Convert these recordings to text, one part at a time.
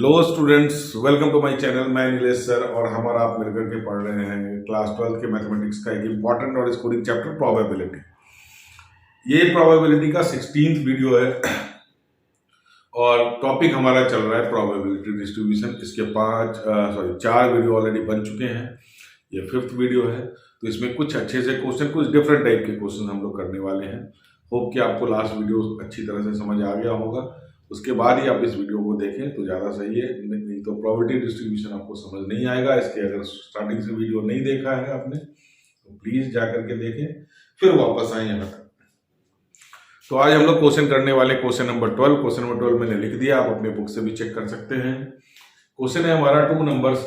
Hello students, welcome to my channel. मैं Nilesh sir और हम और आप मिलकर के पढ़ रहे हैं क्लास 12 के मैथमेटिक्स का एक इम्पॉर्टेंट और स्कोरिंग चैप्टर प्रोबेबिलिटी। ये प्रोबेबिलिटी का 16th वीडियो है और टॉपिक हमारा चल रहा है प्रोबेबिलिटी डिस्ट्रीब्यूशन। इसके 4 वीडियो ऑलरेडी बन चुके हैं, ये 5th वीडियो है। तो इसमें कुछ अच्छे से क्वेश्चन, कुछ डिफरेंट टाइप के क्वेश्चन हम लोग करने वाले हैं। होप कि आपको लास्ट वीडियो अच्छी तरह से समझ आ गया होगा, उसके बाद ही आप इस वीडियो को देखें तो ज़्यादा सही है। नहीं तो प्रोबेबिलिटी डिस्ट्रीब्यूशन आपको समझ नहीं आएगा। इसके अगर स्टार्टिंग से वीडियो नहीं देखा है आपने तो प्लीज़ जा करके देखें, फिर वापस आए यहाँ तक। तो आज हम लोग क्वेश्चन करने वाले क्वेश्चन नंबर 12। क्वेश्चन नंबर 12 मैंने लिख दिया, आप अपने बुक से भी चेक कर सकते हैं। क्वेश्चन है हमारा 2 numbers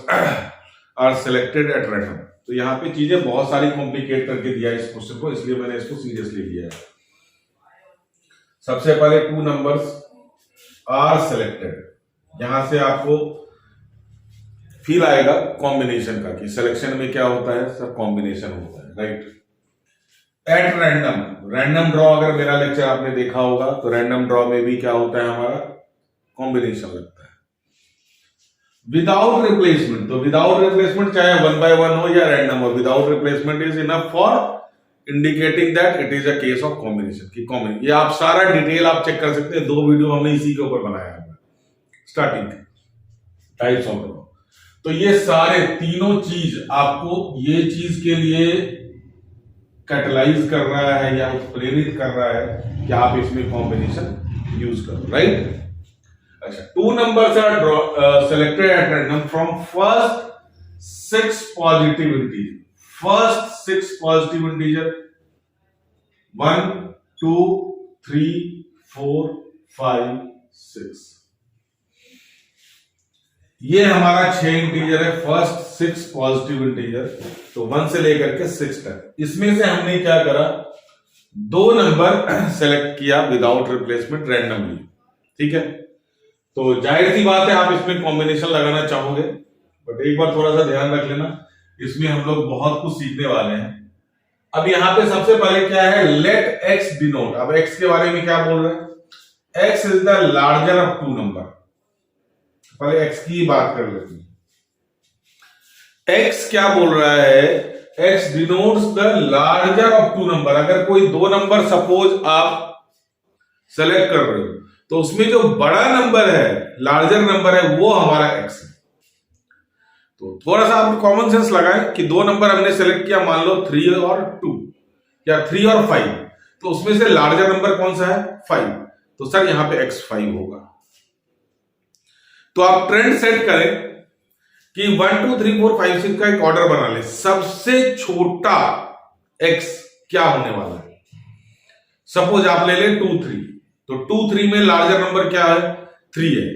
are selected at random. तो यहाँ पे चीजें बहुत सारी कॉम्प्लिकेट करके दिया है इस क्वेश्चन को, इसलिए मैंने इसको सीरियसली लिया है। सबसे पहले 2 नंबर्स आर सिलेक्टेड, यहां से आपको फील आएगा कॉम्बिनेशन का कि सिलेक्शन में क्या होता है सर, कॉम्बिनेशन होता है, राइट। एट रैंडम ड्रॉ, अगर मेरा लेक्चर आपने देखा होगा तो रैंडम ड्रॉ में भी क्या होता है, हमारा कॉम्बिनेशन लगता है। विदाउट रिप्लेसमेंट, तो विदाउट रिप्लेसमेंट चाहे 1 by 1 हो या रैंडम हो, without replacement is enough for indicating that it is a case of combination की कॉम्बिनेशन। ये आप सारा डिटेल आप चेक कर सकते हैं, 2 वीडियो हमने इसी के ऊपर बनाया है स्टार्टिंग टाइप्स ऑफ ड्रॉ। तो ये सारे तीनों चीज आपको ये चीज के लिए कैटलाइज कर रहा है या प्रेरित कर रहा है कि आप इसमें कॉम्बिनेशन यूज करो, राइट। अच्छा, 2 numbers are selected at random from first 6 positive integer. First 6 positive integer 1, 2, 3, 4, 5, 6। ये हमारा 6 इंटीजर है, फर्स्ट 6 पॉजिटिव इंटीजर। तो 1 से लेकर के 6 तक, इसमें से हमने क्या करा, 2 नंबर सेलेक्ट किया विदाउट रिप्लेसमेंट रैंडमली, ठीक है। तो जाहिर सी बात है आप इसमें कॉम्बिनेशन लगाना चाहोगे, बट एक बार थोड़ा सा ध्यान रख लेना, इसमें हम लोग बहुत कुछ सीखने वाले हैं। अब यहाँ पे सबसे पहले क्या है, लेट एक्स डिनोट। अब एक्स के बारे में क्या बोल रहे हैं, x is the larger of 2 number. पहले एक्स की बात कर लेते हैं। एक्स क्या बोल रहा है, x denotes the larger of 2 number. अगर कोई 2 नंबर सपोज आप सेलेक्ट कर रहे हो तो उसमें जो बड़ा नंबर है, लार्जर नंबर है, वो हमारा एक्स है। तो थोड़ा सा आप कॉमन सेंस लगाएं कि 2 नंबर हमने सेलेक्ट किया, मान लो 3 और 2 या 3 और 5, तो उसमें से लार्जर नंबर कौन सा है, 5। तो सर यहां पे x 5 होगा। तो आप ट्रेंड सेट करें कि 1 2 3 4 5 6 का एक ऑर्डर बना ले। सबसे छोटा x क्या होने वाला है, सपोज आप ले ले 2 3, तो 2 3 में लार्जर नंबर क्या है, 3 है।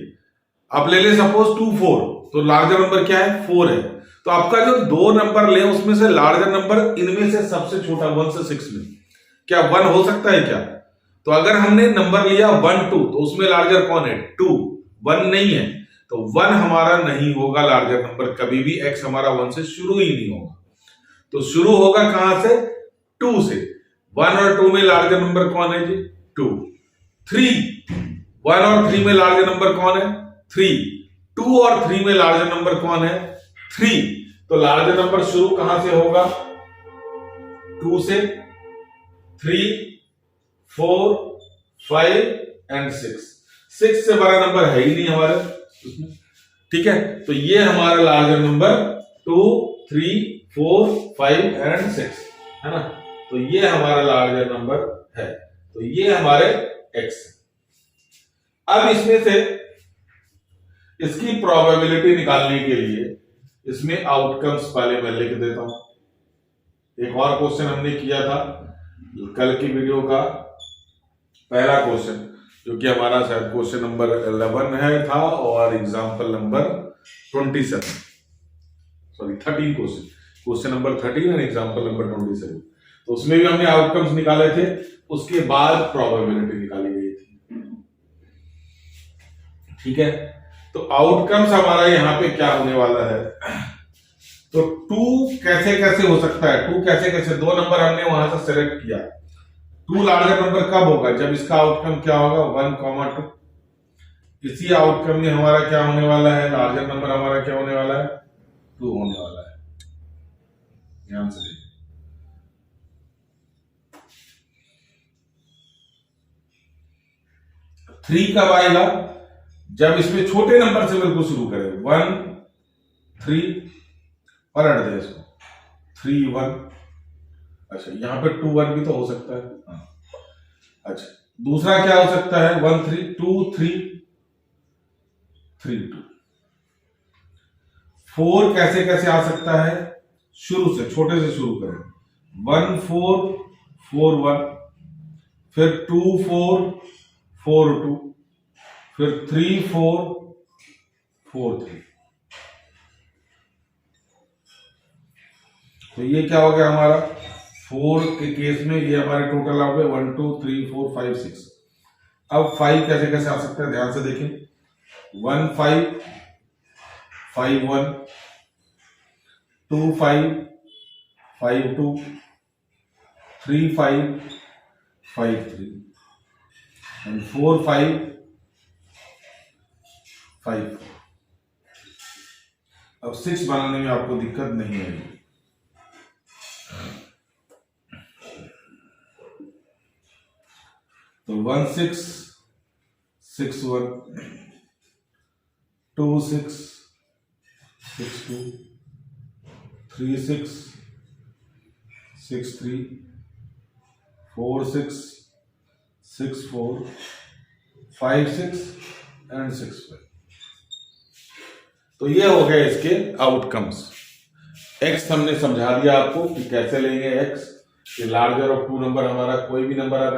आप ले ले सपोज 2 4, तो लार्जर नंबर क्या है, 4 है। तो आपका जो 2 नंबर ले उसमें से लार्जर नंबर इनमें से सबसे छोटा 1 से 6 में क्या 1 हो सकता है क्या। तो अगर हमने नंबर लिया 1 2, तो उसमें लार्जर कौन है, 2, 1 नहीं है। तो 1 हमारा नहीं होगा लार्जर नंबर, कभी भी x हमारा 1 से शुरू ही नहीं होगा। तो शुरू होगा कहां से, 2 से। 1 और 2 में लार्जर नंबर कौन है जी, 2। 3, 1 और 3 में लार्जर नंबर कौन है, 3। 2 और 3 में लार्जर नंबर कौन है, 3। तो लार्जर नंबर शुरू कहां से होगा, 2 से, 3, 4, 5 एंड 6। 6 से बड़ा नंबर है ही नहीं हमारे उसमें, ठीक है। तो ये हमारा लार्जर नंबर 2, 3, 4, 5 एंड 6 है ना। तो ये हमारा लार्जर नंबर है, तो ये हमारे x। अब इसमें से इसकी प्रोबेबिलिटी निकालने के लिए इसमें आउटकम्स पहले मैं लिख देता हूं। एक और क्वेश्चन हमने किया था कल की वीडियो का पहला क्वेश्चन, जो कि हमारा शायद क्वेश्चन नंबर 11 है था, और example number 27, sorry 13 question number 13 और एग्जाम्पल नंबर 27। तो उसमें भी हमने आउटकम्स निकाले थे, उसके बाद प्रोबेबिलिटी निकाली गई थी, ठीक है। तो आउटकम्स हमारा यहां पे क्या होने वाला है, तो 2 कैसे कैसे हो सकता है, 2 कैसे कैसे, 2 नंबर हमने वहां से सेलेक्ट किया, 2 लार्जर नंबर कब होगा, जब इसका आउटकम क्या होगा, 1, 2। इसी आउटकम में हमारा क्या होने वाला है, लार्जर नंबर हमारा क्या होने वाला है, 2 होने वाला है। ध्यान से देखिए, 3 कब आएगा, जब इसमें छोटे नंबर से बिल्कुल शुरू करें, 1 3, पलट दे इसको, 3 1। अच्छा, यहां पे 2 1 भी तो हो सकता है। हाँ। अच्छा, दूसरा क्या हो सकता है, 1 3 2 3 3 2। 4 कैसे कैसे आ सकता है, शुरू से छोटे से शुरू करें, 1 4 4 1, फिर 2 4 4 2, फिर 3 4 4 3। तो ये क्या हो गया हमारा, 4 के केस में ये हमारे टोटल आ गए 1 2 3 4 5 6। अब 5 कैसे कैसे आ सकता है, ध्यान से देखें, 1 5 5 1, 2 5 5 2, 3 5 5 3, and 4 5 5 4। अब 6 बनाने में आपको दिक्कत नहीं आएगी। तो 1 6 6 1, 2 6 6 2, 3 6 6 3, 4 6 6 4, 5 6 एंड 6 5। तो ये हो गए इसके आउटकम्स। एक्स हमने समझा दिया आपको कि कैसे लेंगे एक्स, कि लार्जर ऑफ 2 नंबर हमारा कोई भी नंबर आप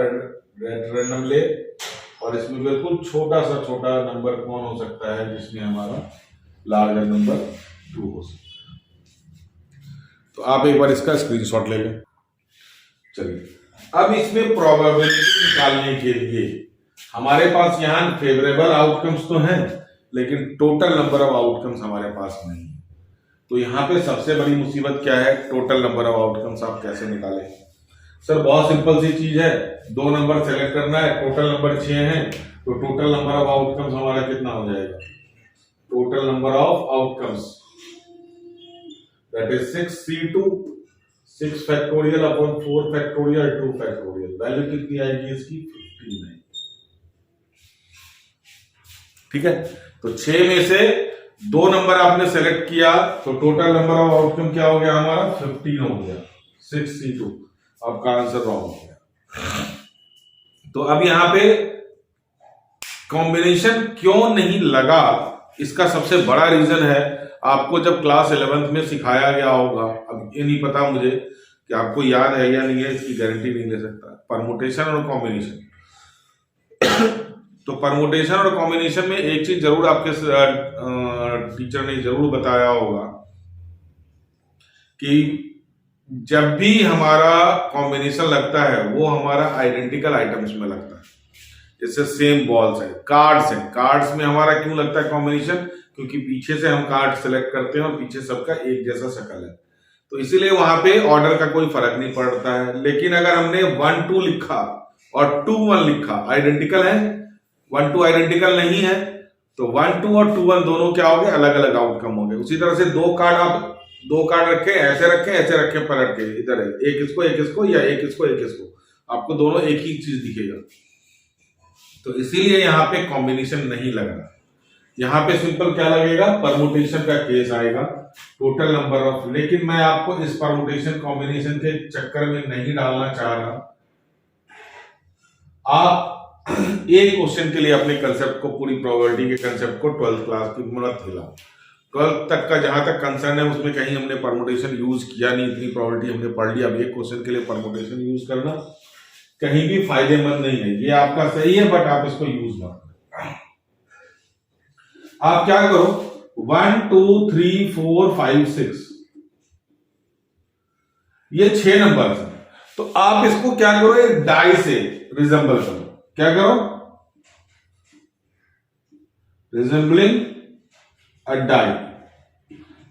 रैंडम ले, और इसमें बिल्कुल छोटा सा छोटा नंबर कौन हो सकता है जिसमें हमारा लार्जर नंबर 2 हो सकता है। तो आप एक बार इसका स्क्रीनशॉट ले लें। चलिए, अब इसमें प्रोबेबिलिटी निकालने के लिए हमारे पास यहाँ फेवरेबल आउटकम्स तो हैं, लेकिन टोटल नंबर ऑफ आउटकम्स हमारे पास नहीं है। तो यहाँ पे सबसे बड़ी मुसीबत क्या है, टोटल नंबर ऑफ आउटकम्स आप कैसे निकालें। सर बहुत सिंपल सी चीज है, 2 नंबर सेलेक्ट करना है, टोटल नंबर 6 है, तो टोटल नंबर ऑफ आउटकम्स हमारा कितना हो जाएगा, total number of outcomes that is 6c2 6 factorial upon 4 factorial 2 factorial. Value कितनी आएगी इसकी, 15 आएगी। ठीक है, तो 6 में से 2 नंबर आपने सेलेक्ट किया, तो टोटल नंबर ऑफ आउटकम क्या हो गया हमारा, 15 हो गया, 6c2। आपका आंसर रॉन्ग हो गया। तो अब यहां पे कॉम्बिनेशन क्यों नहीं लगा, इसका सबसे बड़ा रीजन है, आपको जब क्लास 11th में सिखाया गया होगा, अब ये नहीं पता मुझे कि आपको याद है या नहीं है, इसकी गारंटी नहीं ले सकता, परमुटेशन और कॉम्बिनेशन। तो परमुटेशन और कॉम्बिनेशन में एक चीज जरूर आपके टीचर ने जरूर बताया होगा कि जब भी हमारा कॉम्बिनेशन लगता है वो हमारा आइडेंटिकल आइटम्स में लगता है। जैसे सेम बॉल्स है, कार्ड्स है, कार्ड्स में हमारा क्यों लगता है कॉम्बिनेशन, क्योंकि पीछे से हम कार्ड सेलेक्ट करते हैं और पीछे सबका एक जैसा शक्ल है, तो इसीलिए वहां पे ऑर्डर का कोई फर्क नहीं पड़ता है। लेकिन अगर हमने 1 2 लिखा और 2 1 लिखा, आइडेंटिकल है, 1 2 आइडेंटिकल नहीं है, तो 1 2 और 2 1 दोनों क्या हो गए, अलग अलग आउटकम हो गए। उसी तरह से 2 कार्ड आप 2 कार्ड रखे, ऐसे रखे पलट के, इधर है, एक इसको या एक इसको, आपको दोनों एक ही चीज दिखेगा। तो इसीलिए यहाँ पे कॉम्बिनेशन नहीं लगना, यहाँ पे सिंपल क्या लगेगा, परमुटेशन का केस आएगा, टोटल नंबर ऑफ। लेकिन मैं आपको इस परमुटेशन कॉम्बिनेशन के चक्कर में नहीं डालना चाह रहा। आप एक क्वेश्चन के लिए अपने कंसेप्ट को, पूरी प्रोबेबिलिटी के कंसेप्ट को 12th क्लास की मत हिलाओ। 12th तक का जहां तक कंसर्न है उसमें कहीं हमने परमुटेशन यूज किया नहीं, इतनी प्रोबेबिलिटी हमने पढ़ ली। अब एक क्वेश्चन के लिए परमुटेशन यूज करना कहीं भी फायदेमंद नहीं है। ये आपका सही है, बट आप इसको यूज मत करो। आप क्या करो, 1 2 3 4 5 6 ये 6 नंबर है, तो आप इसको क्या करो, एक डाई से रिजेंबल करो। क्या करो, रिजेंबलिंग अ डाई।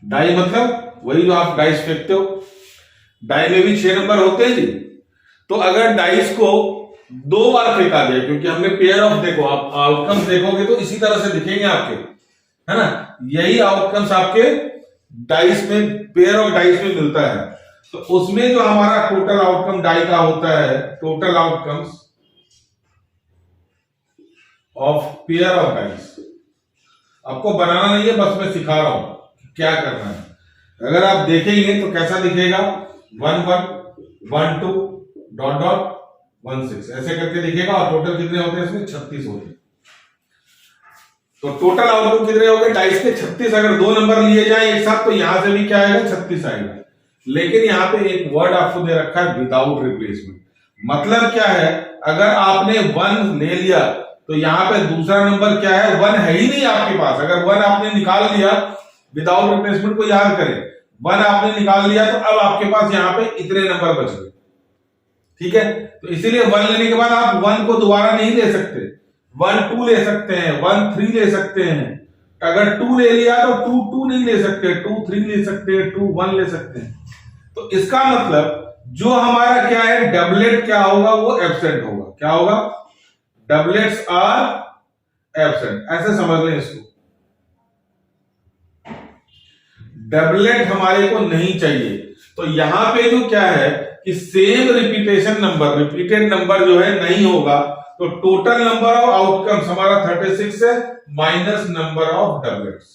डाई मतलब वही जो आप डाइस फेंकते हो, डाई में भी 6 नंबर होते हैं जी। तो अगर डाइस को 2 बार फेंका गया, क्योंकि हमने पेयर ऑफ, देखो आप आउटकम्स देखोगे तो इसी तरह से दिखेंगे आपके, है ना, यही आउटकम्स आपके डाइस में, पेयर ऑफ डाइस में मिलता है। तो उसमें जो हमारा टोटल आउटकम डाई का होता है, total outcomes of pair of dice, आपको बनाना नहीं है, बस मैं सिखा रहा हूं क्या करना है। अगर आप देखेंगे तो कैसा दिखेगा, 1 1 1 2 डॉट डॉट 1 6 ऐसे करके दिखेगा। और टोटल कितने होते हैं इसमें, 36 होते हैं। तो टोटल आउटपुट कितने हो गए, डाइस के 36। अगर 2 नंबर लिए जाए एक साथ तो यहां से भी क्या आएगा, 36 आएगा। लेकिन यहां पे एक वर्ड आपको दे रखा है, विदाउट रिप्लेसमेंट। मतलब क्या है, अगर आपने 1 ले लिया तो यहां पे दूसरा नंबर क्या है, 1 है ही नहीं आपके पास। अगर 1 आपने निकाल लिया, विदाउट रिप्लेसमेंट को याद करें, 1 आपने निकाल लिया तो अब आपके पास यहां पे इतने नंबर बच गए, ठीक है। तो इसीलिए 1 लेने के बाद आप 1 को दोबारा नहीं ले सकते, 1 2 ले सकते हैं, 1 3 ले सकते हैं। अगर 2 ले लिया तो 2 2 नहीं ले सकते, 2 3 ले सकते हैं, 2 1 ले सकते हैं। तो इसका मतलब जो हमारा क्या है, डबलेट क्या होगा, वो एब्सेंट होगा। क्या होगा, डबलेट्स आर एब्सेंट, ऐसे समझ लें इसको। डबलेट हमारे को नहीं चाहिए। तो यहां पे जो क्या है कि same repetition number, repeated number जो है नहीं होगा, तो टोटल नंबर ऑफ आउटकम्स हमारा 36 है माइनस नंबर ऑफ डबलेट्स।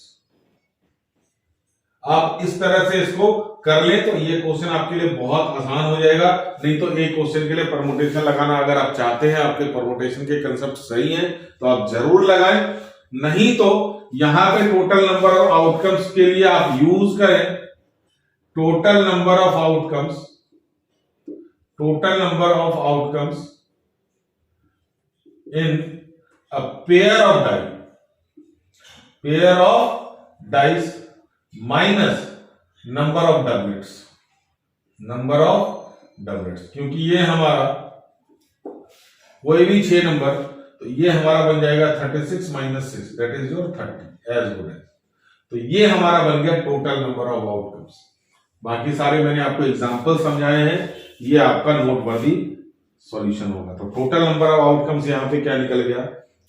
आप इस तरह से इसको कर ले तो ये क्वेश्चन आपके लिए बहुत आसान हो जाएगा। नहीं तो एक क्वेश्चन के लिए परमुटेशन लगाना, अगर आप चाहते हैं आपके परमुटेशन के कंसेप्ट सही हैं तो आप जरूर लगाएं। नहीं तो यहां पे टोटल नंबर ऑफ आउटकम्स के लिए आप यूज करें total number of outcomes, total number of outcomes in a pair of die, pair of dice minus number of doublets, number of doublets. क्योंकि ये हमारा कोई भी 6 नंबर, तो ये हमारा बन जाएगा 36 minus 6 that is your 30 as good as. तो ये हमारा बन गया टोटल नंबर ऑफ आउटकम्स। बाकी सारे मैंने आपको एग्जांपल समझाए हैं, ये आपका नोटवर्दी सॉल्यूशन होगा। तो टोटल नंबर ऑफ आउटकम्स यहां पे क्या निकल गया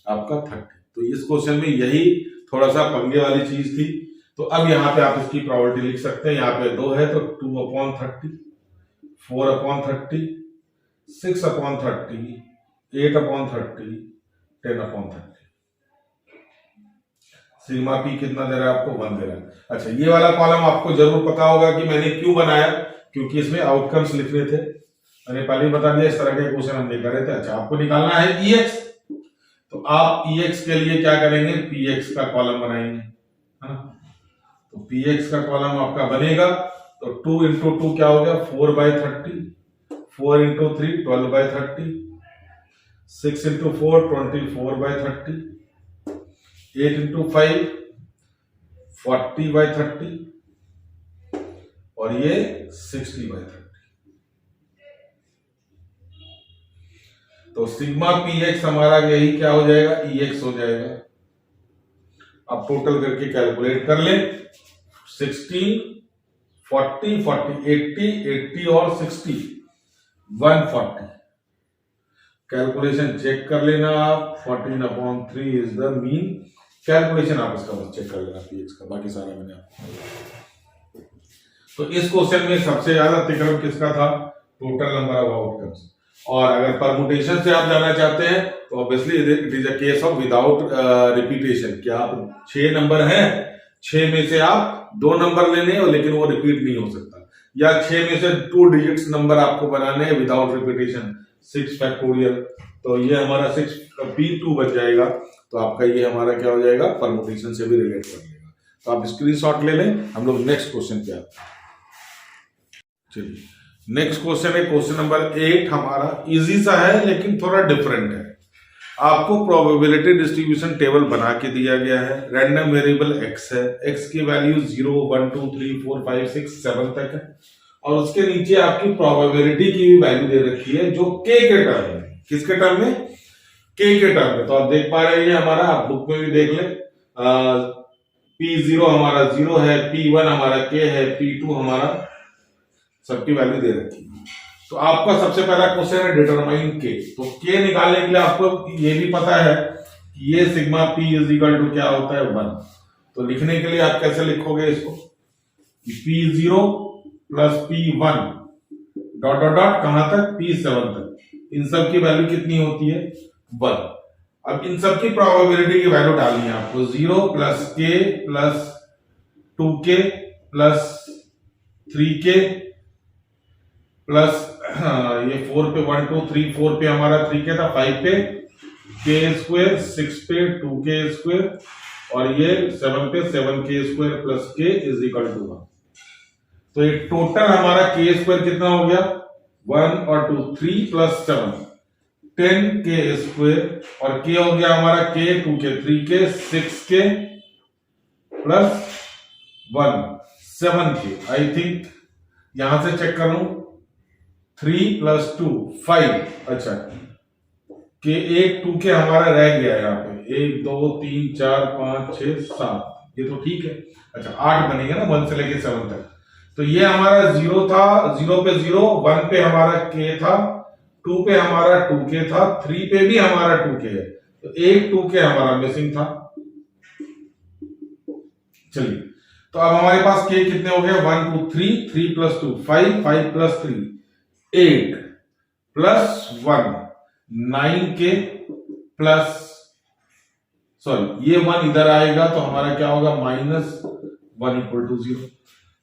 आपका 30। तो इस क्वेश्चन में यही थोड़ा सा पंगे वाली चीज थी। तो अब यहां पे आप इसकी प्रोबेबिलिटी लिख सकते हैं, यहाँ पे 2 है तो 2/30, 4/30, 6/30, 8/30, 10/30। सिग्मा पी कितना दे रहा है आपको, 1 दे रहा है। अच्छा, ये वाला कॉलम आपको जरूर पता होगा कि मैंने क्यों बनाया, क्योंकि इसमें आउटकम्स लिखने थे। मैंने पहले ही बता दिया, इस तरह के क्वेश्चन हम नहीं कर रहे थे। अच्छा, आपको निकालना है EX, तो आप EX के लिए क्या करेंगे, PX का कॉलम बनाएंगे, है ना। तो PX का कॉलम आपका बनेगा तो 2 इंटू 2 क्या हो गया, 4/30, 4 इंटू 3 12/30, 6 इंटू 4 24/30, 8 इंटू 5 40/30 और ये 60/30। तो सिग्मा PX हमारा यही क्या हो जाएगा, EX हो जाएगा। अब टोटल करके कैलकुलेट कर ले, 16 40 40 80 80 और 60 140। कैलकुलेशन चेक कर लेना आप, 14/3 इज द मीन। कैलकुलेशन आप इसका बस चेक कर लेना PX का, बाकी सारा मैंने आपको। तो इस क्वेश्चन में सबसे ज्यादा अतिक्रमण किसका था, टोटल नंबर ऑफ आउटकम्स। और अगर परमुटेशन से आप जाना चाहते हैं तो obviously it is a case of without repetition. क्या आप 6 नंबर हैं, 6 में से आप 2 नंबर लेने हैं लेकिन वो रिपीट नहीं हो सकता, या 6 में से 2 डिजिट्स नंबर आपको बनाने हैं विदाउट रिपीटेशन, 6 फैक्टोरियल। तो ये हमारा 6P2 बच जाएगा। तो आपका ये हमारा क्या हो जाएगा, परमुटेशन से भी रिलेट कर लेगा। तो आप स्क्रीनशॉट ले लें, हम लोग नेक्स्ट क्वेश्चन पे आते हैं। चलिए, नेक्स्ट क्वेश्चन है क्वेश्चन नंबर 8 हमारा। इजी सा है लेकिन थोड़ा डिफरेंट है। आपको प्रोबेबिलिटी डिस्ट्रीब्यूशन टेबल बना के दिया गया है। रैंडम वेरिएबल x है, x की वैल्यू 0 1 2 3 4 5 6 7 तक है, और उसके नीचे आपकी प्रोबेबिलिटी की भी वैल्यू दे रखी है जो k के टर्म में। किसके टर्म में, k के टर्म में। तो आप देख पा रहे हैं, हमारा आप बुक में भी देख ले, P0 हमारा 0 है, P1 हमारा k है, P2 हमारा, सबकी वैल्यू दे रखी है। तो आपका सबसे पहला क्वेश्चन है डिटरमाइन के। तो के निकालने के लिए आपको ये भी पता है कि ये sigma P is equal to क्या होता है 1। तो लिखने के लिए आप कैसे लिखोगे इसको, P0 plus P1 dot dot dot कहां तक, P7 तक। इन सब की वैल्यू कितनी होती है 1। अब इन सब की प्रोबेबिलिटी की वैल्यू डालनी है आपको, 0 प्लस के plus 2k plus 3k plus ये 4 पे 1 2 3 4 पे हमारा 3k था, 5 पे k स्क्वायर, 6 पे 2k स्क्वायर और ये 7 पे 7k square plus k is equal to 1। तो ये टोटल हमारा k स्क्वायर कितना हो गया 1 और 2 3 प्लस 7 10k स्क्वायर और k हो गया हमारा k 2k 3k 6k plus 1 7k। I think यहां से चेक कर लूं, 3 प्लस 2 5। अच्छा के 1 2 के हमारा रह गया यहाँ पे 1 2 3 4 5 6 7, ये तो ठीक है। अच्छा 8 बनेगा ना 1 से लेके 7 तक। तो ये हमारा 0 था, 0 पे 0, 1 पे हमारा k था, 2 पे हमारा 2k था, 3 पे भी हमारा 2k है। तो एक 2k हमारा मिसिंग था। चलिए तो अब हमारे पास k कितने हो गए 1 2 3 3 plus 2 5 5 plus 3 8 plus 1 9k plus sorry ये 1 इधर आएगा तो हमारा क्या होगा minus 1 equal to 0।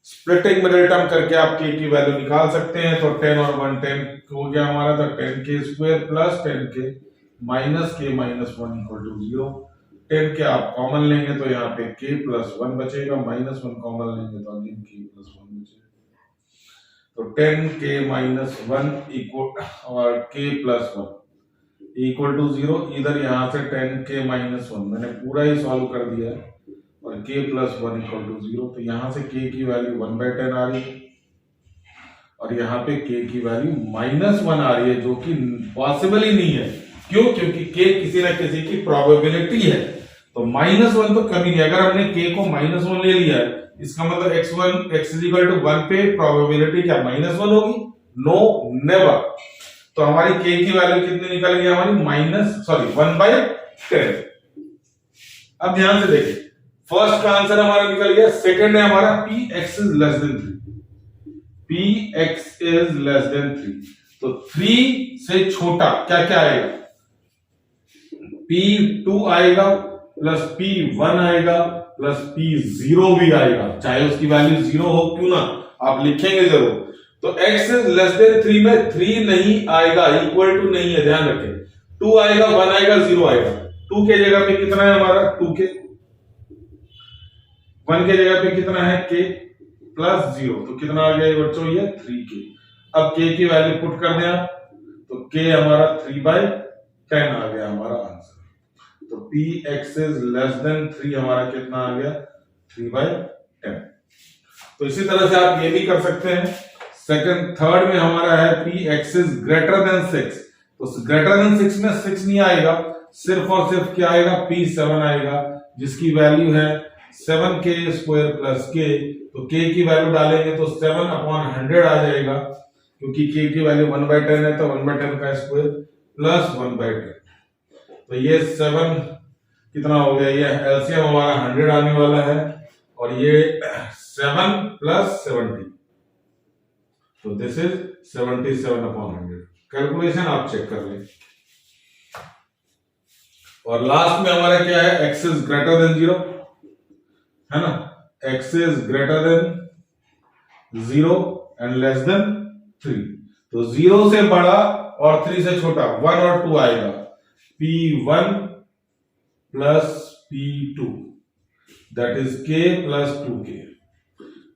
Splitting middle term करके आप k की वैल्यू निकाल सकते हैं। तो 10 और 1 10 हो गया हमारा, तो 10k square plus 10k minus k minus 1 equal to 0। 10 के आप कॉमन लेंगे तो यहाँ पे k प्लस 1 बचेगा, माइनस 1 कॉमन लेंगे तो अगेन k प्लस 1 बचेगा। तो 10k माइनस 1 इक्वल और k प्लस 1 इक्वल टू 0। इधर यहां से 10k माइनस 1 मैंने पूरा ही सॉल्व कर दिया है और k प्लस 1 इक्वल टू 0। तो यहां से k की वैल्यू 1/10 आ रही है और यहाँ पे k की वैल्यू माइनस 1 आ रही है, जो कि पॉसिबल ही नहीं है। क्यों? क्योंकि k किसी ना किसी की प्रोबेबिलिटी है। तो माइनस 1 तो कभी नहीं, अगर हमने k को माइनस 1 ले लिया है इसका मतलब x इज इक्वल टू 1 पे प्रोबेबिलिटी क्या माइनस 1 होगी? No, never. तो हमारी k की वैल्यू कितनी निकल गई हमारी 1/10। अब ध्यान से देखिए, फर्स्ट का आंसर हमारा निकल गया, सेकंड है हमारा px is less then 3। px is less then 3, तो 3 से छोटा क्या क्या आएगा, p2 आएगा प्लस p1 आएगा प्लस p0 भी आएगा, चाहे उसकी वैल्यू 0 हो क्यों ना, आप लिखेंगे जरूर। तो x इज लेस देन 3 में 3 नहीं आएगा, इक्वल टू नहीं है, ध्यान रखें। 2 आएगा, 1 आएगा, 0 आएगा। 2 के जगह पे कितना है हमारा 2k, 1 के जगह पे कितना है k प्लस 0, तो कितना आ गया बच्चों ये 3k। अब k की वैल्यू पुट कर दें आप, तो k हमारा 3/10 आ गया हमारा आंसर। तो px इज लेस देन 3 हमारा कितना आ गया 3/10। तो इसी तरह से आप ये भी कर सकते हैं। सेकंड थर्ड में हमारा है px इज ग्रेटर देन 6, तो ग्रेटर देन 6 में 6 नहीं आएगा, सिर्फ और सिर्फ क्या आएगा p7 आएगा, जिसकी वैल्यू है 7k स्क्वायर प्लस k। तो k की वैल्यू डालेंगे तो 7/100 आ जाएगा, क्योंकि k की वैल्यू 1/10 है, तो 1/10 का स्क्वायर प्लस 1/10। तो ये 7 कितना हो गया, ये एलसीएम हमारा 100 आने वाला है और ये 7 प्लस 70, तो दिस इज 77/100। कैलकुलेशन आप चेक कर लें। और लास्ट में हमारा क्या है, x इज ग्रेटर देन 0 है ना, x is greater then 0 and less than 3। तो 0 से बड़ा और 3 से छोटा 1 और 2 आएगा, p1 plus p2 that is k plus 2k,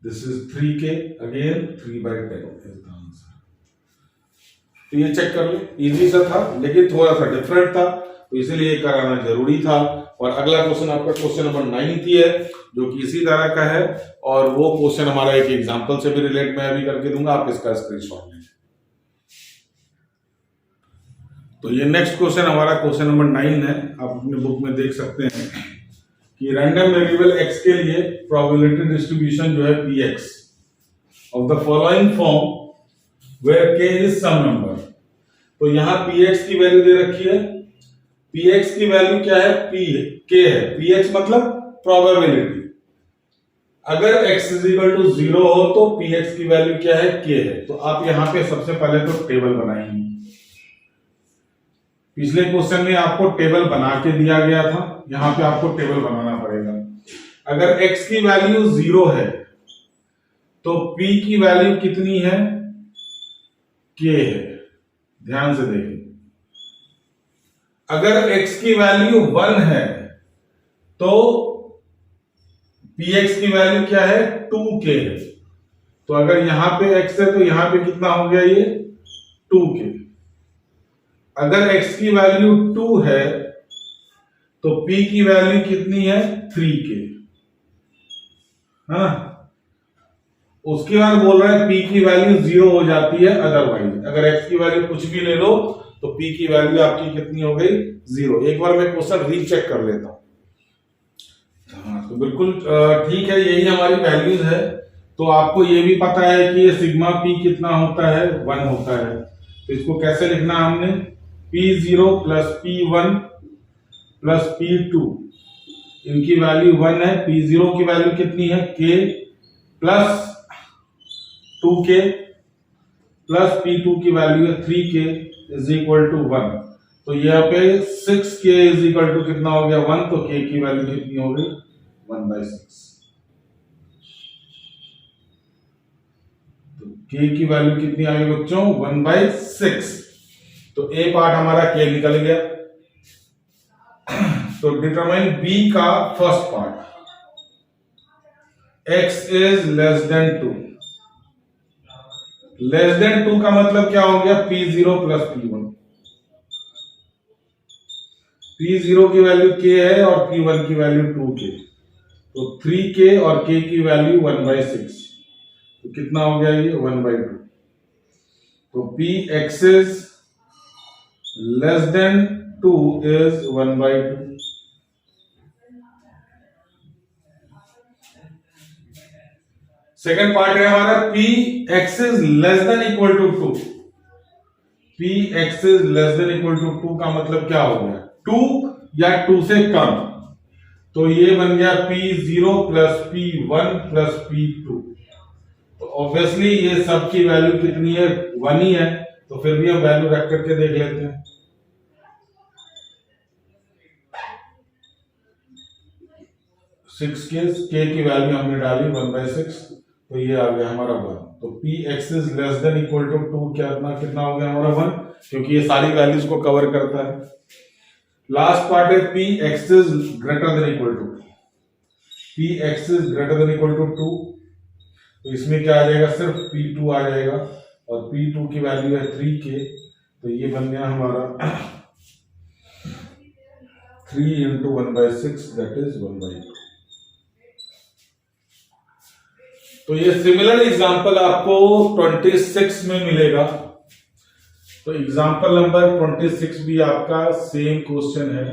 this is 3k, again 3/10 is the answer। तो ये चेक कर ले, इजी सा था लेकिन थोड़ा सा डिफरेंट था, तो इसलिए कराना जरूरी था। और अगला क्वेश्चन आपका क्वेश्चन नंबर 9 है, जो कि इसी तरह का है, और वो क्वेश्चन हमारा एक एग्जांपल से भी रिलेट मैं अभी करके दूंगा, आप इसका स्क्रीनशॉट लें। तो ये नेक्स्ट क्वेश्चन हमारा क्वेश्चन नंबर 9 है, आप अपने बुक में देख सकते हैं कि रैंडम वेरिएबल x के लिए प्रोबेबिलिटी डिस्ट्रीब्यूशन जो है px of the following form where k is some number. तो यहां px की वैल्यू दे रखी है, px की वैल्यू क्या है, k है, px मतलब प्रोबेबिलिटी। अगर x इज इक्वल टू 0 हो तो px की वैल्यू क्या है, k है। तो आप यहां पे सबसे पहले तो टेबल बनाएंगे। पिछले क्वेश्चन में आपको टेबल बना के दिया गया था, यहां पे आपको टेबल बनाना पड़ेगा। अगर x की वैल्यू 0 है तो p की वैल्यू कितनी है, k है। ध्यान से देखिए, अगर x की वैल्यू 1 है तो px की वैल्यू क्या है, 2k है। तो अगर यहां पे x है तो यहां पे कितना हो गया, ये 2k। अगर x की वैल्यू 2 है तो p की वैल्यू कितनी है, 3k, है ना। उसके बाद बोल रहा है p की वैल्यू 0 हो जाती है अदरवाइज। अगर x की वैल्यू कुछ भी ले लो तो p की वैल्यू आपकी कितनी हो गई, 0। एक बार मैं क्वेश्चन रीचेक कर लेता हूं। हाँ, तो बिल्कुल ठीक है, यही हमारी वैल्यूज है। तो आपको ये भी पता है कि ये सिग्मा p कितना होता है, 1 होता है। तो इसको कैसे लिखना है हमने, P0 plus P1 plus P2, इनकी वैल्यू 1 है। P0 की वैल्यू कितनी है, k plus 2k plus P2 की वैल्यू है 3k इज इक्वल टू 1। तो यहाँ पे 6k इज इक्वल टू कितना हो गया, 1। तो k की वैल्यू कितनी हो गई, 1/6। तो k की वैल्यू कितनी आ गई बच्चों, 1/6। तो a पार्ट हमारा k निकल गया। तो डिटरमाइन b का first part, x is less than 2। Less than 2 का मतलब क्या हो गया, P0 प्लस P1। P0 की वैल्यू k है और P1 की वैल्यू 2k। तो 3k और k की वैल्यू 1/6। तो कितना हो गया ये, 1/2। तो Px is less than 2 is 1/2। Second part है हमारा Px is less than equal to 2। Px is less than equal to 2 का मतलब क्या हो गया, 2 या 2 से कम। तो ये बन गया P0 plus P1 plus P2। तो ऑब्वियसली ये सब की वैल्यू कितनी है, 1 ही है। तो फिर भी हम वैल्यू रख करके देख लेते हैं। 6k की वैल्यू हमने डाली 1/6, तो ये आ गया हमारा 1। तो Px is less than equal to 2 कितना हो गया हमारा 1, क्योंकि ये सारी वैल्यूज को कवर करता है। लास्ट पार्ट है Px is greater than equal to, Px is greater than equal to 2। तो इसमें क्या आ जाएगा, सिर्फ P2 आ जाएगा और P2 की वैल्यू है 3k। तो ये बन गया हमारा 3 इंटू 1/6 दैट इज 1/2। तो ये सिमिलर एग्जांपल आपको 26 में मिलेगा। तो एग्जांपल नंबर 26 भी आपका सेम क्वेश्चन है,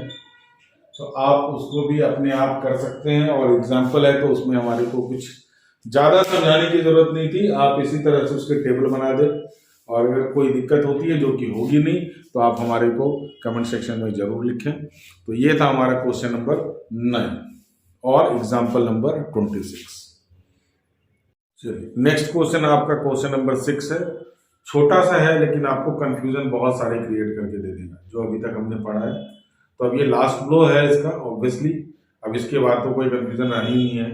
तो आप उसको भी अपने आप कर सकते हैं। और एग्जांपल है तो उसमें हमारे को कुछ ज्यादा समझाने की जरूरत नहीं थी, आप इसी तरह से उसके टेबल बना दे। और अगर कोई दिक्कत होती है, जो कि होगी नहीं, तो आप हमारे को कमेंट सेक्शन में जरूर लिखें। तो ये था हमारा क्वेश्चन नंबर 9 और एग्जाम्पल नंबर 26। चलिए नेक्स्ट क्वेश्चन आपका क्वेश्चन नंबर 6 है। छोटा सा है लेकिन आपको कंफ्यूजन बहुत सारे क्रिएट करके दे देगा जो अभी तक हमने पढ़ा है। तो अब ये लास्ट ब्लो है इसका ऑब्वियसली, अब इसके बाद तो कोई कंफ्यूजन रही नहीं है।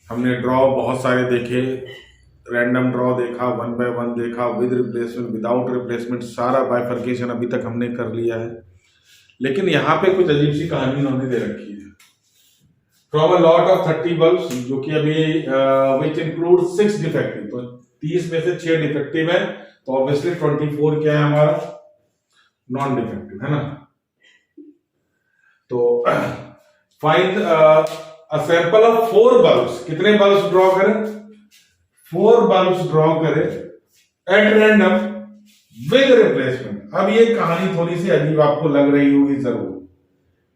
हमने ड्रॉ बहुत सारे देखे, रैंडम ड्रॉ देखा, 1 बाय 1 देखा, विद रिप्लेसमेंट, विदाउट रिप्लेसमेंट, सारा बाइफर्केशन अभी तक हमने कर लिया है। लेकिन यहाँ पे कुछ अजीब सी कहानी उन्होंने दे रखी है। From a lot of 30 bulbs, जो कि अभी विच इंक्लूड 6 डिफेक्टिव, तो 30 में से 6 डिफेक्टिव है, तो ऑब्वियसली 24 क्या है हमारा, नॉन डिफेक्टिव, है ना। तो find a sample of 4 bulbs, कितने बल्ब्स ड्रॉ करें, 4 बल्ब्स ड्रॉ करें एट रैंडम विद रिप्लेसमेंट। अब ये कहानी थोड़ी सी अजीब आपको लग रही होगी जरूर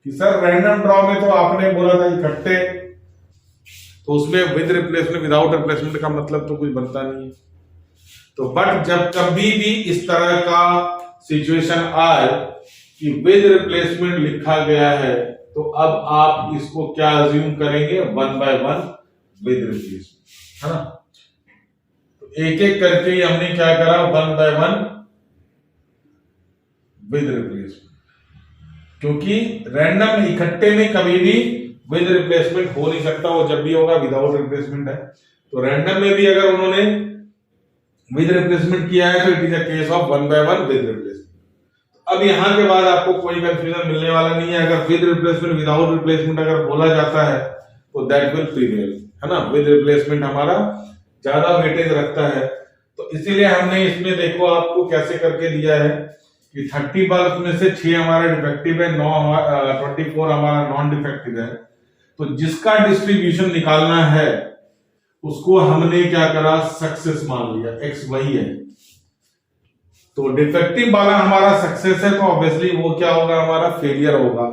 कि सर रैंडम ड्रॉ में तो आपने बोला था इकट्ठे, तो उसमें विद रिप्लेसमेंट विदाउट रिप्लेसमेंट का मतलब तो कुछ बनता नहीं है। तो बट जब कभी भी इस तरह का सिचुएशन आए कि विद रिप्लेसमेंट लिखा गया है, तो अब आप इसको क्या अज्यूम करेंगे, 1 by 1 विद रिप्लेसमेंट, है ना। तो एक एक करके ही हमने क्या करा, 1 by 1 विद रिप्लेसमेंट, क्योंकि रैंडम इकट्ठे में कभी भी विद रिप्लेसमेंट हो नहीं सकता, वो जब भी होगा विदाउट रिप्लेसमेंट है। तो रैंडम में भी अगर उन्होंने विद रिप्लेसमेंट किया है तो it is a case of 1 by 1 with replacement. अब यहां के बाद आपको कोई कंफ्यूजन मिलने वाला नहीं है। अगर विद रिप्लेसमेंट विदाउट रिप्लेसमेंट अगर बोला जाता है तो दैट विल प्रीवेल, है ना। विद रिप्लेसमेंट हमारा ज्यादा वेटेज रखता है, तो इसीलिए हमने इसमें देखो आपको कैसे करके दिया है कि 30 बल्ब में से 6 हमारा डिफेक्टिव है, 24 हमारा नॉन डिफेक्टिव है। तो जिसका डिस्ट्रीब्यूशन निकालना है उसको हमने क्या करा, सक्सेस मान लिया, एक्स वही है। तो डिफेक्टिव वाला हमारा सक्सेस है, तो ऑब्वियसली वो क्या होगा, हमारा फेलियर होगा।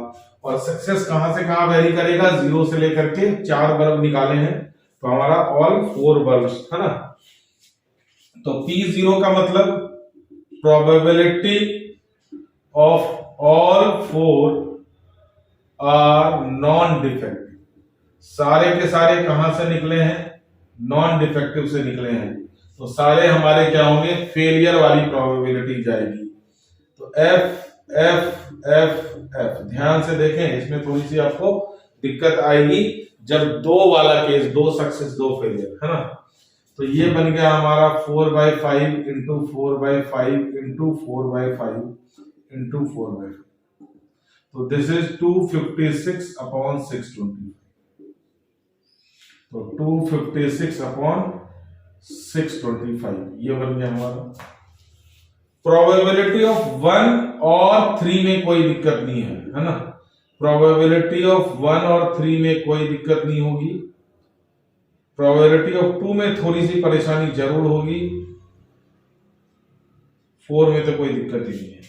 और सक्सेस कहां से कहां वेरी करेगा, 0 से लेकर के 4 बल्ब निकाले हैं, तो हमारा ऑल 4 बल्ब, है ना। तो P0 का मतलब probability of all 4 are non defective. सारे के सारे कहां से निकले हैं, नॉन डिफेक्टिव से निकले हैं, तो सारे हमारे क्या होंगे, फेलियर वाली प्रोबेबिलिटी जाएगी। तो एफ एफ एफ एफ, ध्यान से देखें, इसमें थोड़ी सी आपको दिक्कत आएगी जब 2 वाला केस, 2 सक्सेस 2 फेलियर, है ना। तो ये बन गया हमारा 4 by 5 into 4 by 5 into 4 by 5 into 4 by 5, तो दिस इज 256 अपॉन 620। तो 256 अपॉन 625 ये बन गया हमारा। प्रोबेबिलिटी ऑफ 1 और 3 में कोई दिक्कत नहीं है ना। प्रोबेबिलिटी ऑफ 1 और 3 में कोई दिक्कत नहीं होगी। प्रोबेबिलिटी ऑफ 2 में थोड़ी सी परेशानी जरूर होगी, 4 में तो कोई दिक्कत ही नहीं है।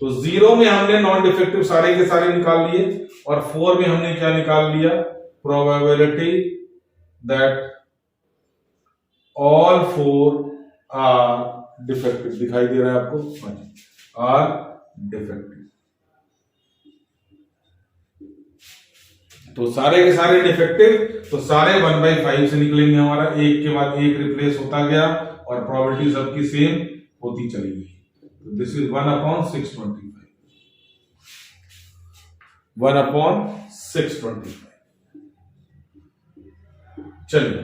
तो 0 में हमने नॉन डिफेक्टिव सारे के सारे निकाल लिए, और 4 में हमने क्या निकाल लिया, probability that all 4 are defective. दिखाई दे रहा है आपको, आर डिफेक्टिव। तो सारे के सारे डिफेक्टिव, तो सारे 1 by 5 से निकलेंगे हमारा, एक के बाद एक रिप्लेस होता गया और प्रोबेबिलिटी सबकी सेम होती चली गई। This is 1 upon 625, 1 upon 625। चलिए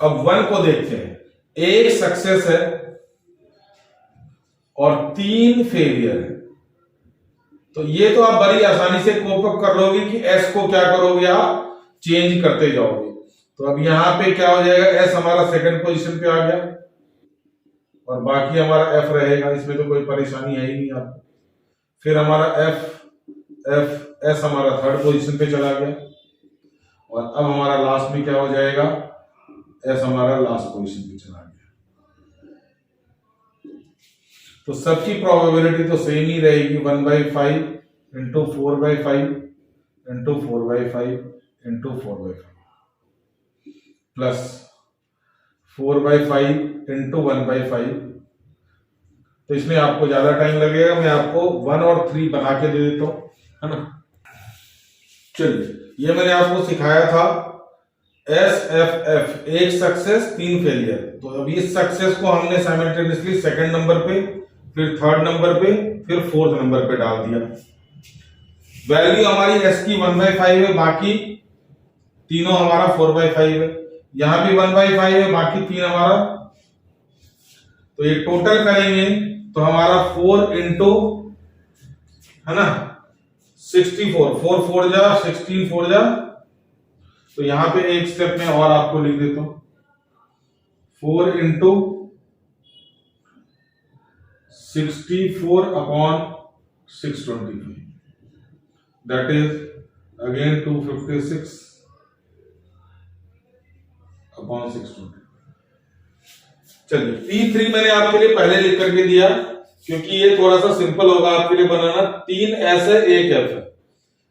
अब 1 को देखते हैं। एक सक्सेस है और 3 फेलियर है, तो ये तो आप बड़ी आसानी से कोप अप कर लोगे कि एस को क्या करोगे, आप चेंज करते जाओगे। तो अब यहां पे क्या हो जाएगा, एस हमारा सेकंड पोजीशन पे आ गया और बाकी हमारा एफ रहेगा, इसमें तो कोई परेशानी है ही नहीं आपको। फिर हमारा एफ एस हमारा थर्ड पोजीशन पे चला गया, और अब हमारा लास्ट में क्या हो जाएगा, एस हमारा लास्ट पोजीशन पे चला गया। तो सबकी प्रोबेबिलिटी तो सेम ही रहेगी, 1 by 5 into 4 by 5 into 4 by 5 into 4 by 5 plus 4 by 5 into 1 by 5। तो इसमें आपको ज्यादा टाइम लगेगा, मैं आपको 1 और 3 बना के दे देता हूं, है ना। चलिए ये मैंने आपको सिखाया था एस एफ एफ, एक सक्सेस 3 फेलियर। तो अभी इस सक्सेस को हमने साइमल्टेनियसली सेकंड नंबर पे, फिर थर्ड नंबर पे, फिर फोर्थ नंबर पे डाल दिया। वैल्यू हमारी एस की 1 by 5 है, बाकी तीनों हमारा 4 by 5 है। यहां भी 1 by 5 है, बाकी 3 हमारा। तो ये टोटल करेंगे तो हमारा 4 इंटू, है ना, 64, 4 4 जा 16 4 जा। तो यहां पे एक स्टेप में और आपको लिख देता हूं, 4 into 64 upon 625, that is again 256 upon 620। चलिए P3 मैंने आपके लिए पहले लिख करके दिया, क्योंकि ये थोड़ा सा सिंपल होगा आपके लिए बनाना। 3 एस है, 1 एफ है।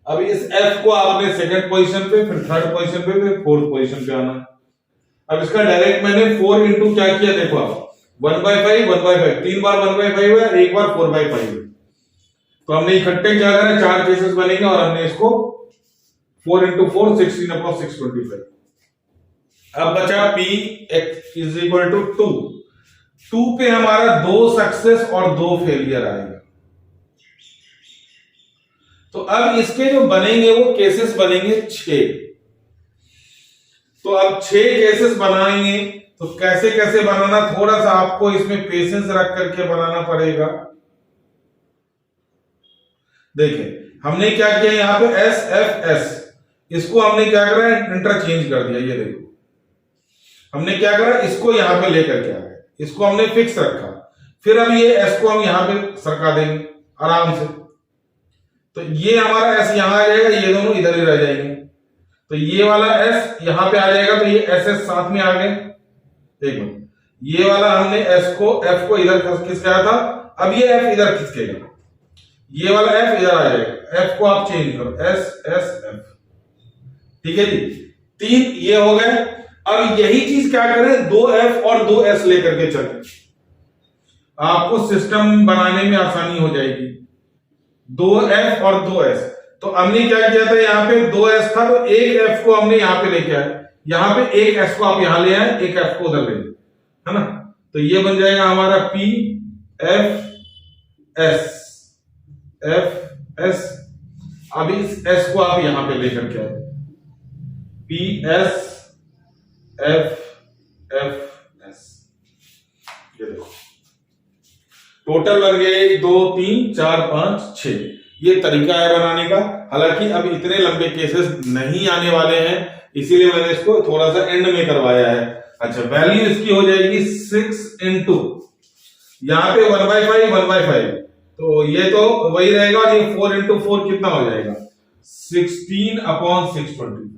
अब इस एफ को आपने सेकंड पोजीशन पे, फिर थर्ड पोजीशन पे, फिर फोर्थ पोजीशन पे आना। अब इसका डायरेक्ट मैंने 4 इंटू क्या किया, देखो आप 1/5 1/5 3 बार 1/5 है, एक बार 4/5 है। तो हमने इकट्ठे क्या करा, 4 केसेस बनेंगे और हमने इसको 4 × 4 16/625। अब बचा P इज इक्वल टू 2 पे हमारा 2 सक्सेस और 2 फेलियर आएगा। तो अब इसके जो बनेंगे वो केसेस बनेंगे 6। तो अब 6 केसेस बनाएंगे तो कैसे कैसे बनाना, थोड़ा सा आपको इसमें पेशेंस रख करके बनाना पड़ेगा। देखिए हमने क्या किया, यहां पे S F S, इसको हमने क्या करा, इंटरचेंज कर दिया। ये देखो हमने क्या करा, इसको यहां पे लेकर के आ गए, इसको हमने फिक्स रखा। फिर अब ये S को हम यहां पे सरका देंगे आराम से, तो ये हमारा S यहां आ जाएगा, ये दोनों इधर ही रह जाएंगे। तो ये वाला S यहां पे आ जाएगा, तो ये SS साथ में आ गए। देखो ये वाला हमने F को इधर खिसकाया था, अब ये F इधर खिसकेगा, ये वाला F इधर आ जाएगा। F को आप चेंज करो, S S F, ठीक है जी। 3 ये हो गए। अब यही चीज क्या करें, 2F और 2S लेकर के चलें, आपको सिस्टम बनाने में आसानी हो जाएगी। 2F और 2S, तो हमने क्या किया था, यहाँ पे 2S था तो एक F को हमने यहाँ पे लेके आए, यहाँ पे एक S को आप यहां ले आए, एक F को उधर ले, है ना। तो ये बन जाएगा हमारा P F S F S। अब इस S को आप यहां पे लेकर के आए, P S F F S। ये देखो टोटल बन गए 1 2 3 4 5 6। ये तरीका है बनाने का। हालांकि अब इतने लंबे केसेस नहीं आने वाले हैं, इसीलिए मैंने इसको थोड़ा सा एंड में करवाया है। अच्छा, वैल्यू इसकी हो जाएगी 6 × यहां पे 1/5 1/5, तो ये तो वही रहेगा। और ये 4 × 4 कितना हो जाएगा, 16/625।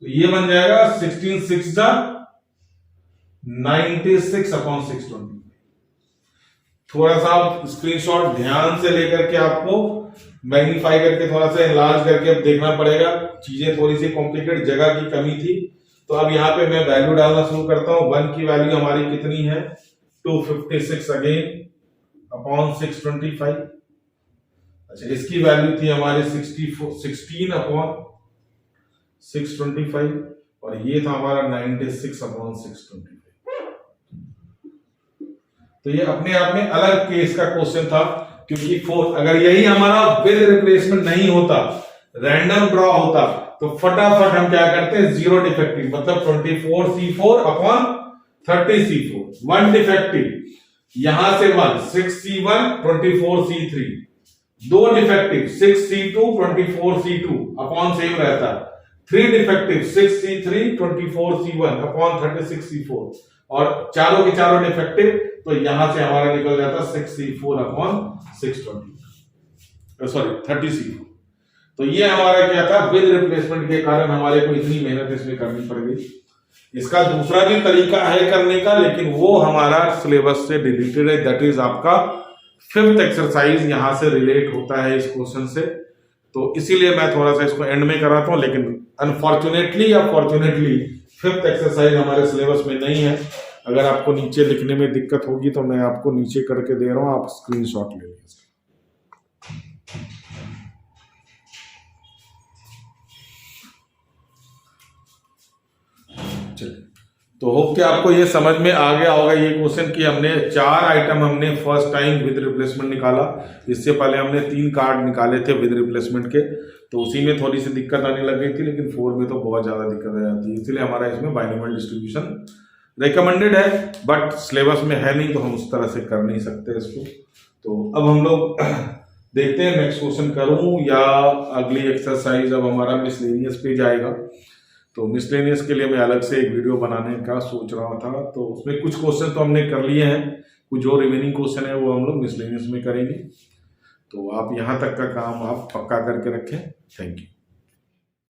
तो ये बन जाएगा 16 6 जा 96/625। थोड़ा सा आप स्क्रीनशॉट ध्यान से लेकर के आपको मैग्नीफाई करके थोड़ा सा एनलार्ज करके अब देखना पड़ेगा। चीजें थोड़ी सी कॉम्प्लिकेट, जगह की कमी थी। तो अब यहाँ पे मैं वैल्यू डालना शुरू करता हूं। 1 की वैल्यू हमारी कितनी है, 256 अगेन अपॉन 625। अच्छा, इसकी वैल्यू थी हमारी 16/625 और ये था हमारा 96/625। तो ये अपने आप में अलग केस का क्वेश्चन था, क्योंकि अगर यही हमारा विद रिप्लेसमेंट नहीं होता, रैंडम ड्रॉ होता, तो फटाफट हम क्या करते हैं, 0 डिफेक्टिव, मतलब 24C4/30C4। 1 डिफेक्टिव, यहां से 1 6C1 24C3, 2 defective 6C2 24C2 same रहता। 3 डिफेक्टिव 6C3 24C1 और चारों के चारों डिफेक्टिव, तो यहां से हमारा निकल जाता 30C4। तो ये हमारा क्या था, विद रिप्लेसमेंट के कारण हमारे को इतनी मेहनत इसमें करनी पड़ गई। इसका दूसरा भी तरीका है करने का, लेकिन वो हमारा सिलेबस से डिलीटेड है। दैट इज आपका 5th एक्सरसाइज, यहां से रिलेट होता है इस क्वेश्चन से। तो इसीलिए मैं थोड़ा सा इसको एंड में कराता हूं, लेकिन अनफॉर्चुनेटली या फॉर्चुनेटली 5th एक्सरसाइज हमारे सिलेबस में नहीं है। अगर आपको नीचे लिखने में दिक्कत होगी तो मैं आपको नीचे करके दे रहा हूं, आप स्क्रीनशॉट ले लीजिए। चलिए, तो होप कि आपको ये समझ में आ गया होगा ये क्वेश्चन कि हमने 4 आइटम हमने फर्स्ट टाइम विद रिप्लेसमेंट निकाला। इससे पहले हमने 3 कार्ड निकाले थे विद रिप्लेसमेंट के, तो उसी में थोड़ी सी दिक्कत आने लग गई थी, लेकिन 4 में तो बहुत ज्यादा दिक्कत आ जाती है। इसलिए हमारा इसमें बाइनोमियल डिस्ट्रीब्यूशन रिकमेंडेड है, बट सिलेबस में है नहीं, तो हम उस तरह से कर नहीं सकते इसको। तो अब हम लोग देखते हैं नेक्स्ट क्वेश्चन करूं या अगली एक्सरसाइज। अब हमारा मिसलेनियस पे जाएगा, तो मिसलेनियस के लिए मैं अलग से एक वीडियो बनाने का सोच रहा था। तो उसमें कुछ क्वेश्चन तो हमने कर लिए हैं, कुछ जो रिमेनिंग क्वेश्चन है वो हम लोग मिसलेनियस में करेंगे। तो आप यहाँ तक का काम आप पक्का करके रखें। Thank you.